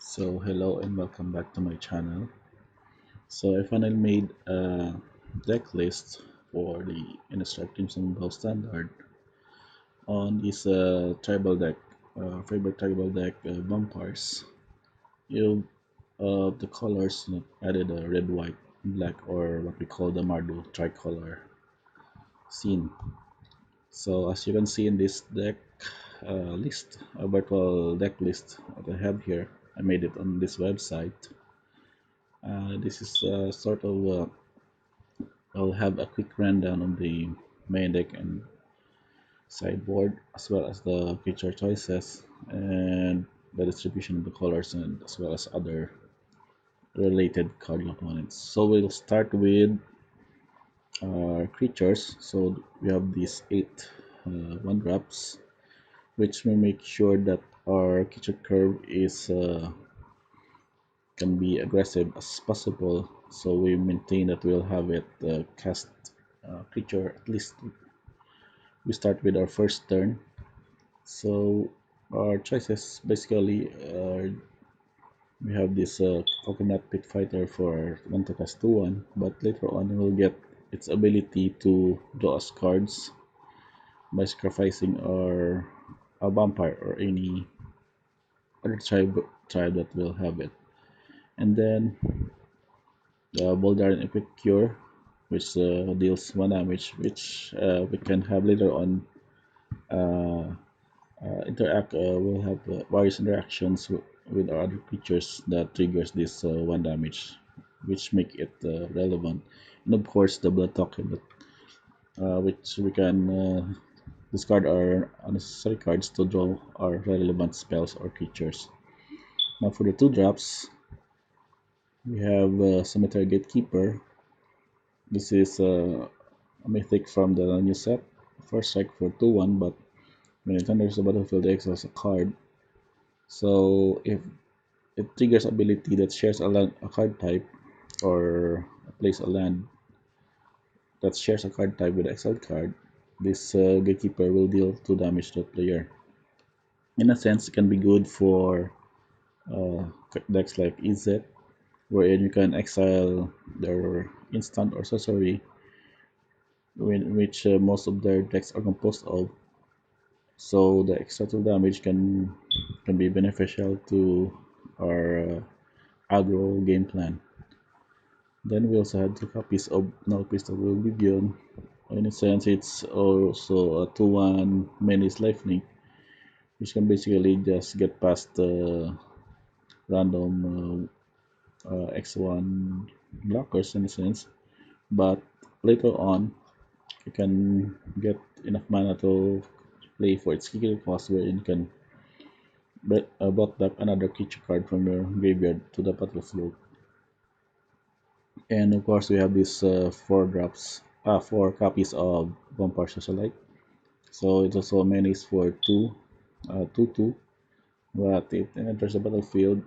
So hello and welcome back to my channel. So I finally made a deck list for the Innistrad Crimson Vow Standard on this tribal deck, favorite tribal deck, Vampires. You the colors added a red, white, black, or what we call the Mardu tricolor scene. So as you can see in this deck list, a virtual deck list that I have here, I made it on this website. This is sort of I'll have a quick rundown on the main deck and sideboard, as well as the creature choices and the distribution of the colors, and as well as other related card components. So we'll start with our creatures. So we have these 8 one drops, which will make sure that our creature curve is can be aggressive as possible. So we maintain that we'll have it cast creature at least. We start with our first turn. So our choices basically we have this coconut pit fighter for 1 to cast 2/1, but later on we'll get its ability to draw us cards by sacrificing our a vampire or any other tribe that will have it. And then the Boldaran Epic Cure, which deals 1 damage, which we can have later on uh, will have various interactions with our other creatures that triggers this 1 damage, which make it relevant. And of course the blood token that, which we can discard our unnecessary cards to draw our relevant spells or creatures. Now for the 2 drops, we have Cemetery Gatekeeper. This is a mythic from the new set. First strike for 2/1, but when it enters the battlefield, it exiles a card. So if it triggers ability that shares a card type, or plays a land that shares a card type with exiled card, this Gatekeeper will deal 2 damage to the player. In a sense, it can be good for uh, decks like EZ, wherein you can exile their instant or sorcery, which most of their decks are composed of. So the extra 2 damage can be beneficial to our aggro game plan. Then we also had 2 copies of Null Crystal Oblivion. In a sense, it's also a 2/1 Menace Lifelink, which can basically just get past the random X1 blockers in a sense. But later on, you can get enough mana to play for its kill cost, where you can brought back another creature card from your graveyard to the battlefield. And of course, we have these 4 copies of Vampire Socialite. So it's also a menace for 2/2. But it enters the battlefield,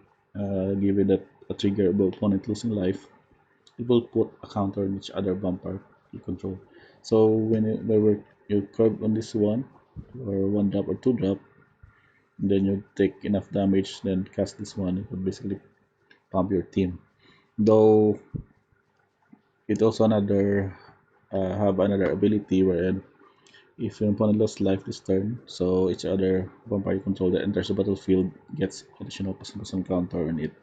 given that a trigger of opponent losing life, it will put a counter on each other vampire you control. So whenever you curve on this one, or 1 drop or 2 drop, then you take enough damage, then cast this one, it will basically pump your team. Though it also have another ability wherein if your opponent lost life this turn, so each other vampire you control that enters the battlefield gets additional +1 counter on it.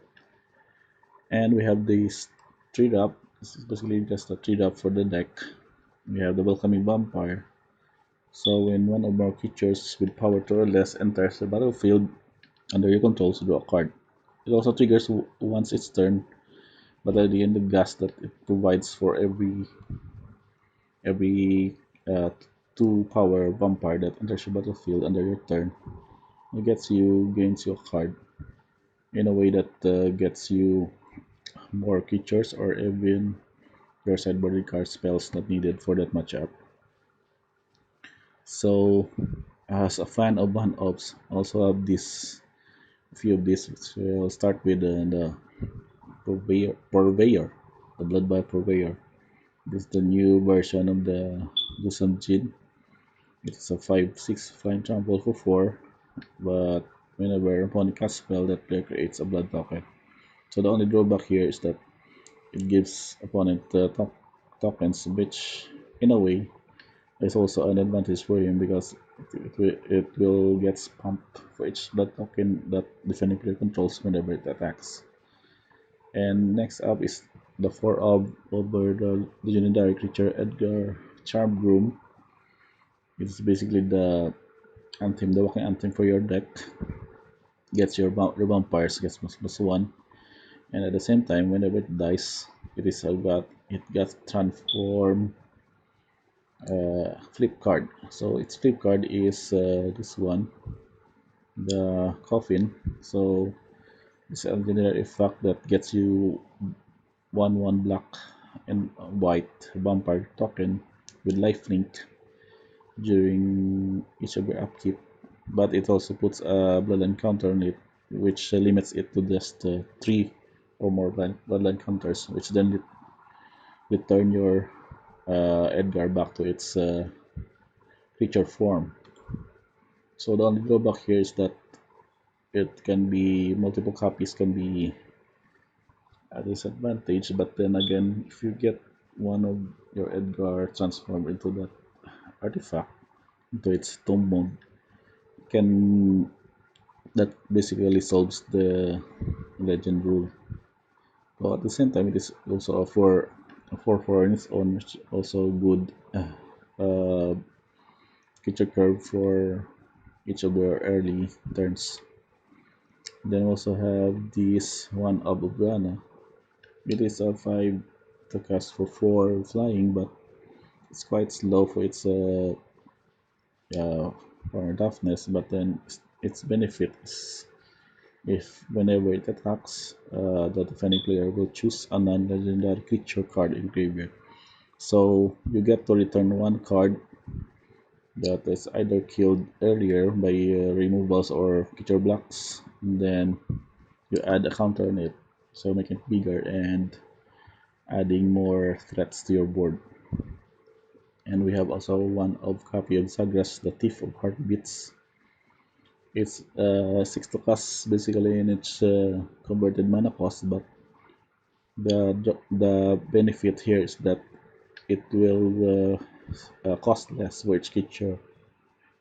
And we have this 3 drop. This is basically just a 3 drop for the deck. We have the Welcoming Vampire. So when one or more creatures with power 2 or less enters the battlefield under your control, so draw a card. It also triggers once its turn, but at the end the gas that it provides for every 2 power vampire that enters your battlefield under your turn, it gains you a card in a way that gets you more creatures, or even your sideboard card spells not needed for that matchup. So as a fan of one-ups, I also have this few of these. So I'll start with the Purveyor, the Bloodbath Purveyor. This is the new version of the Dusan Jin. It's a 5/6 flying trample for 4, but whenever an opponent casts a spell, that player creates a blood token. So the only drawback here is that it gives opponent tokens, which in a way is also an advantage for him because it will get pumped for each blood token that defending player controls whenever it attacks. And next up is the 4 of over the legendary creature Edgar Charm Room. It's basically the walking anthem for your deck. Gets your vampires gets +1, and at the same time, whenever it dies, it got transform flip card. So its flip card is this one, the coffin. So it's a general effect that gets you 1/1 black and white vampire token with lifelink during each of your upkeep, but it also puts a bloodline counter on it, which limits it to just 3 or more bloodline counters, which then return your Edgar back to its creature form. So the only drawback here is that it can be multiple copies can be a disadvantage, but then again, if you get one of your Edgar transformed into that artifact, into its tomb mode, can that basically solves the legend rule. But at the same time, it is also a 4/4 on its own, which also good creature curve for each of their early turns. Then we also have this one of Ubrana. It is a 5 to cast for 4 flying, but it's quite slow uh, for toughness. But then its benefit is if whenever it attacks, the defending player will choose a non-legendary creature card in graveyard. So you get to return one card that is either killed earlier by removals or creature blocks, and then you add a counter on it, so making it bigger and adding more threats to your board. And we have also one of copy of Sagras, the Thief of Heartbeats. It's 6 to cast basically in its converted mana cost, but the benefit here is that it will cost less for each creature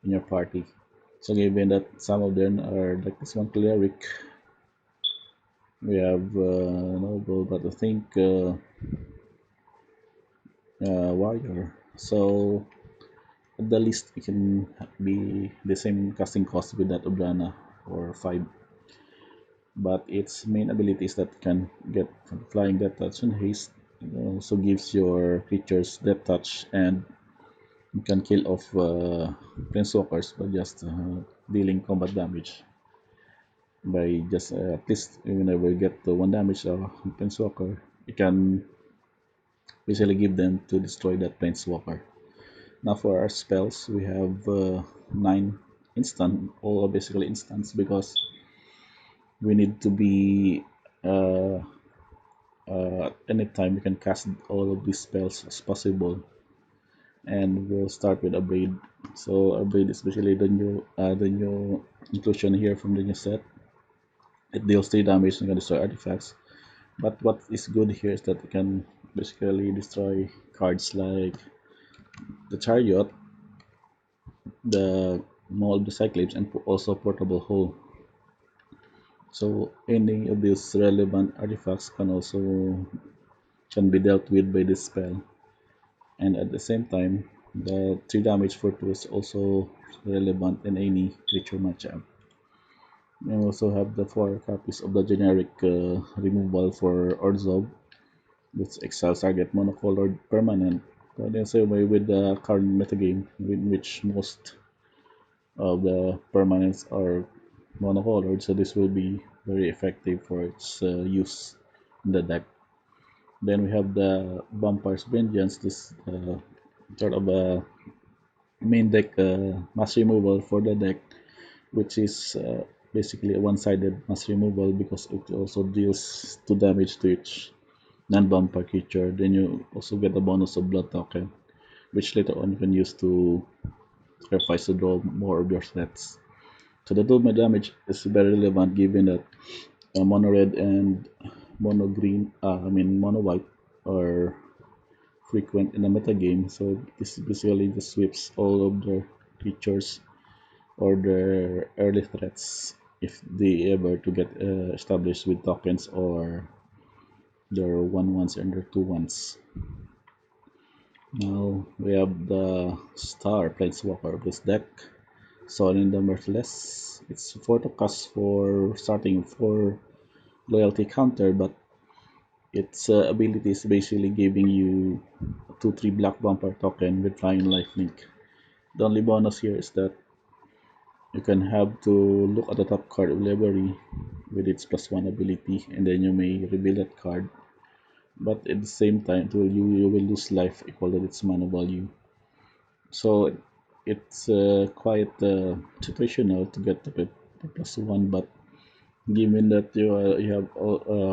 in your party. So given that some of them are like this one cleric, we have noble, but I think warrior. So at the least it can be the same casting cost with that Obrana or 5. But its main ability is that it can get from flying, death touch, and haste. It also gives your creatures death touch, and you can kill off planeswalkers by just dealing combat damage. By just at least whenever you get the 1 damage planeswalker, you can basically give them to destroy that planeswalker. Now for our spells, we have 9 instant, all are basically instants because we need to be anytime we can cast all of these spells as possible. And we'll start with Abrade. So Abrade is basically the new inclusion here from the new set. It deals 3 damage and can destroy artifacts. But what is good here is that it can basically destroy cards like the Chariot, the Maul of the Cyclops, and also Portable Hole. So any of these relevant artifacts can be dealt with by this spell. And at the same time, the 3 damage for 2 is also relevant in any creature matchup. We also have the 4 copies of the generic removal for Orzhov, which exiles target monocolored permanent. But in the same way with the current metagame, in which most of the permanents are monocolored, so this will be very effective for its use in the deck. Then we have the Vampire's Vengeance, this sort of a main deck mass removal for the deck, which is basically a one-sided mass removal because it also deals 2 damage to each non-vampire creature. Then you also get a bonus of blood token, which later on you can use to sacrifice to draw more of your threats. So the double damage is very relevant given that mono red and mono green, mono white are frequent in the meta game. So this basically just sweeps all of the creatures or their early threats if they ever to get established with tokens or their 1/1s and their 2/1s. Now we have the Star Planeswalker of this deck, Sorin the Merciless. It's 4 to cast for starting 4 loyalty counter, but its ability is basically giving you a 2/3 black vampire token with flying lifelink. The only bonus here is that you can have to look at the top card of library with its +1 ability, and then you may reveal that card. But at the same time, you will lose life equal to its mana value. So it's quite situational to get the +1, but given that you have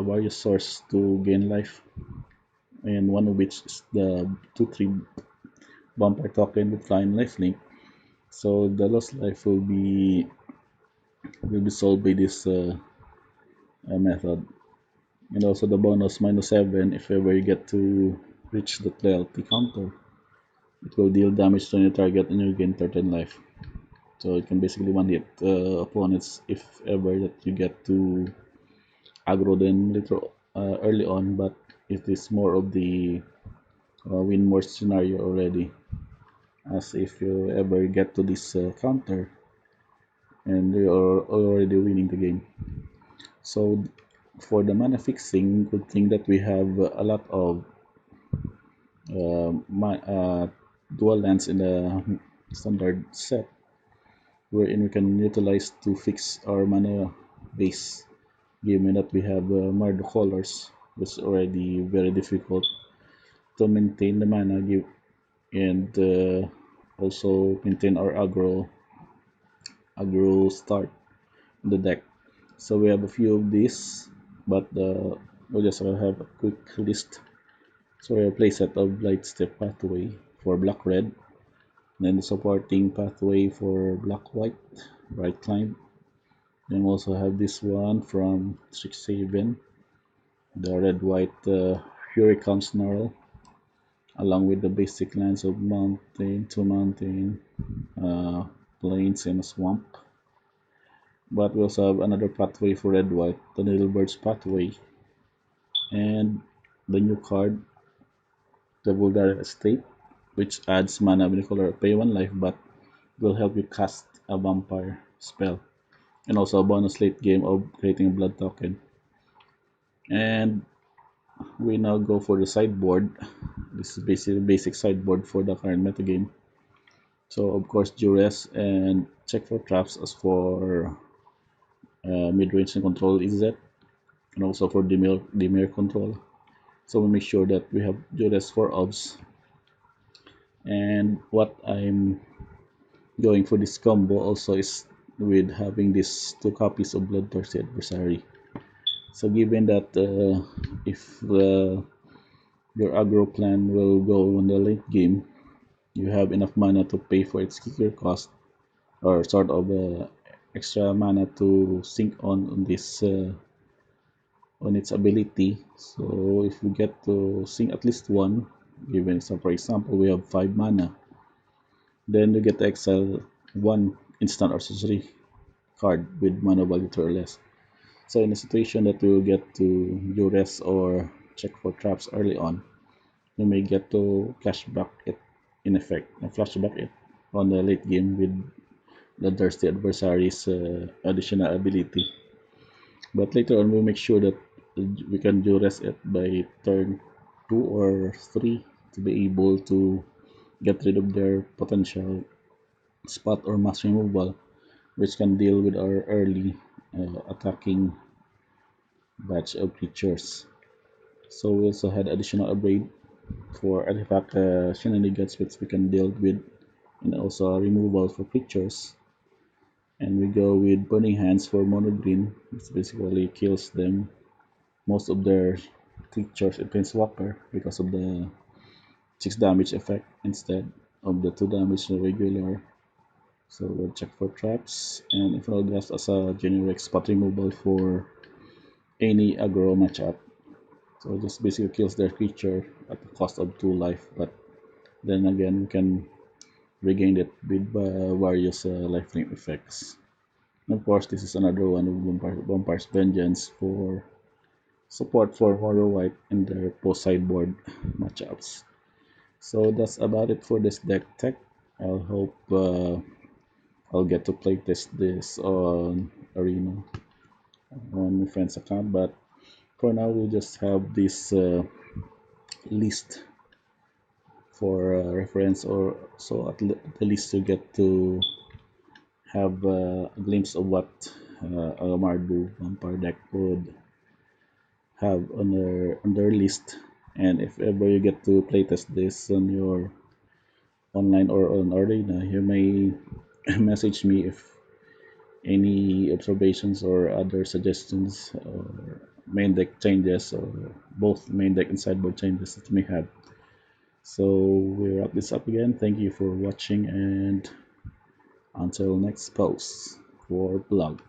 various sources to gain life, and one of which is the 2/3 vampire token with flying lifelink, so the lost life will be solved by this method. And also the bonus -7 if ever you get to reach the loyalty counter. It will deal damage to any target and you gain 13 life. So you can basically one hit opponents if ever that you get to aggro them later early on, but it is more of the win more scenario already. As if you ever get to this counter and you are already winning the game. So for the mana fixing, good thing that we have a lot of dual lands in the standard set, wherein we can utilize to fix our mana base, given that we have Mardu colors, which is already very difficult to maintain the mana and also maintain our aggro start in the deck. So we have a few of these, but we'll just have a quick list. So we have a playset of Lightstep Pathway for black red, then the supporting pathway for black white, Bright Climb. Then we also have this one from Strixhaven, the red white Hurricane Snarl, along with the basic lands of mountain to mountain, uh, plains, and a swamp. But we also have another pathway for red white, the Little Bird's Pathway, and the new card, the Vulgar Estate, which adds mana when you color pay 1 life but will help you cast a vampire spell. And also a bonus late game of creating a blood token. And we now go for the sideboard. This is basically basic sideboard for the current metagame. So of course duress and check for traps as for mid-range and control EZ, and also for demir control. So we make sure that we have duress for obs. And what I'm going for this combo also is with having these 2 copies of Bloodthirsty Adversary. So given that if your aggro plan will go in the late game, you have enough mana to pay for its kicker cost, or sort of extra mana to sync on this on its ability. So if we get to sync at least one, given so for example we have 5 mana, then you get to exile one instant or sorcery card with mana value 2 or less. So in a situation that we will get to duress or check for traps early on, you may get to flashback it in effect, and flashback it on the late game with the thirsty adversary's additional ability. But later on, we'll make sure that we can duress it by turn 2 or 3 to be able to get rid of their potential spot or mass removal, which can deal with our early attacking batch of creatures. So we also had additional upgrade for artifact shenanigans which we can deal with, and also removal for creatures. And we go with burning hands for mono green, which basically kills them most of their creatures in planeswalker because of the 6 damage effect instead of the 2 damage regular. So we'll check for traps and Infernal Gas as a generic spot removal for any aggro matchup. So it just basically kills their creature at the cost of 2 life, but then again we can regain it with various lifelink effects. And of course, this is another one of Vampire's Vengeance for support for Horror White in their post sideboard matchups. So that's about it for this deck tech. I hope I'll get to play this on Arena on my friend's account, but for now we just have this list for reference, or so the least you get to have a glimpse of what a Mardu Vampire deck would have on their list. And if ever you get to playtest this on your online or on Arena, you may message me if any observations or other suggestions or main deck changes or both main deck and sideboard changes that you may have. So we wrap this up again. Thank you for watching and until next post for blog.